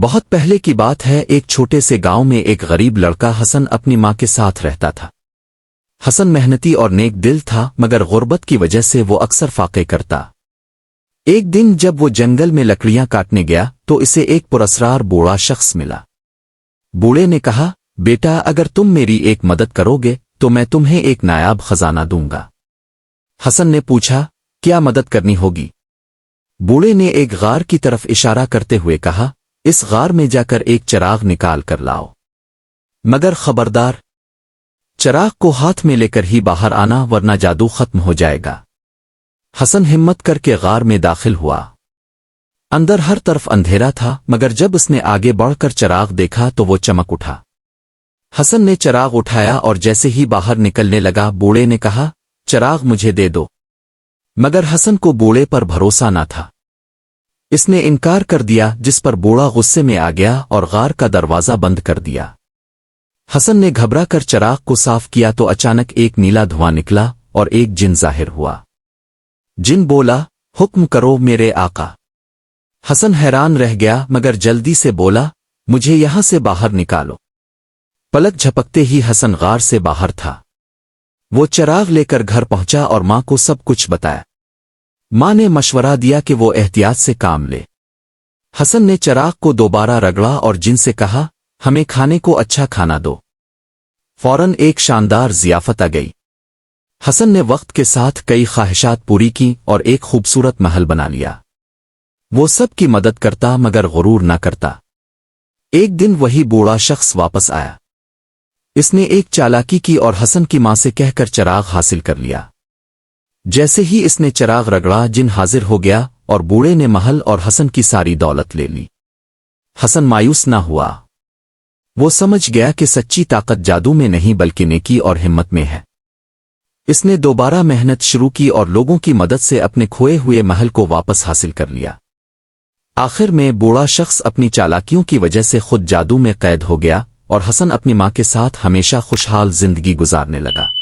بہت پہلے کی بات ہے، ایک چھوٹے سے گاؤں میں ایک غریب لڑکا حسن اپنی ماں کے ساتھ رہتا تھا۔ حسن محنتی اور نیک دل تھا، مگر غربت کی وجہ سے وہ اکثر فاقے کرتا۔ ایک دن جب وہ جنگل میں لکڑیاں کاٹنے گیا تو اسے ایک پراسرار بوڑھا شخص ملا۔ بوڑھے نے کہا، بیٹا، اگر تم میری ایک مدد کرو گے تو میں تمہیں ایک نایاب خزانہ دوں گا۔ حسن نے پوچھا، کیا مدد کرنی ہوگی؟ بوڑھے نے ایک غار کی طرف اشارہ کرتے ہوئے کہا، اس غار میں جا کر ایک چراغ نکال کر لاؤ، مگر خبردار، چراغ کو ہاتھ میں لے کر ہی باہر آنا ورنہ جادو ختم ہو جائے گا۔ حسن ہمت کر کے غار میں داخل ہوا۔ اندر ہر طرف اندھیرا تھا، مگر جب اس نے آگے بڑھ کر چراغ دیکھا تو وہ چمک اٹھا۔ حسن نے چراغ اٹھایا اور جیسے ہی باہر نکلنے لگا، بوڑھے نے کہا، چراغ مجھے دے دو، مگر حسن کو بوڑھے پر بھروسہ نہ تھا۔ اس نے انکار کر دیا، جس پر بوڑھا غصے میں آ گیا اور غار کا دروازہ بند کر دیا۔ حسن نے گھبرا کر چراغ کو صاف کیا تو اچانک ایک نیلا دھواں نکلا اور ایک جن ظاہر ہوا۔ جن بولا، حکم کرو میرے آقا۔ حسن حیران رہ گیا، مگر جلدی سے بولا، مجھے یہاں سے باہر نکالو۔ پلک جھپکتے ہی حسن غار سے باہر تھا۔ وہ چراغ لے کر گھر پہنچا اور ماں کو سب کچھ بتایا۔ ماں نے مشورہ دیا کہ وہ احتیاط سے کام لے۔ حسن نے چراغ کو دوبارہ رگڑا اور جن سے کہا، ہمیں کھانے کو اچھا کھانا دو۔ فوراً ایک شاندار ضیافت آ گئی۔ حسن نے وقت کے ساتھ کئی خواہشات پوری کی اور ایک خوبصورت محل بنا لیا۔ وہ سب کی مدد کرتا مگر غرور نہ کرتا۔ ایک دن وہی بوڑھا شخص واپس آیا۔ اس نے ایک چالاکی کی اور حسن کی ماں سے کہہ کر چراغ حاصل کر لیا۔ جیسے ہی اس نے چراغ رگڑا، جن حاضر ہو گیا اور بوڑھے نے محل اور حسن کی ساری دولت لے لی۔ حسن مایوس نہ ہوا۔ وہ سمجھ گیا کہ سچی طاقت جادو میں نہیں بلکہ نیکی اور ہمت میں ہے۔ اس نے دوبارہ محنت شروع کی اور لوگوں کی مدد سے اپنے کھوئے ہوئے محل کو واپس حاصل کر لیا۔ آخر میں بوڑھا شخص اپنی چالاکیوں کی وجہ سے خود جادو میں قید ہو گیا اور حسن اپنی ماں کے ساتھ ہمیشہ خوشحال زندگی گزارنے لگا۔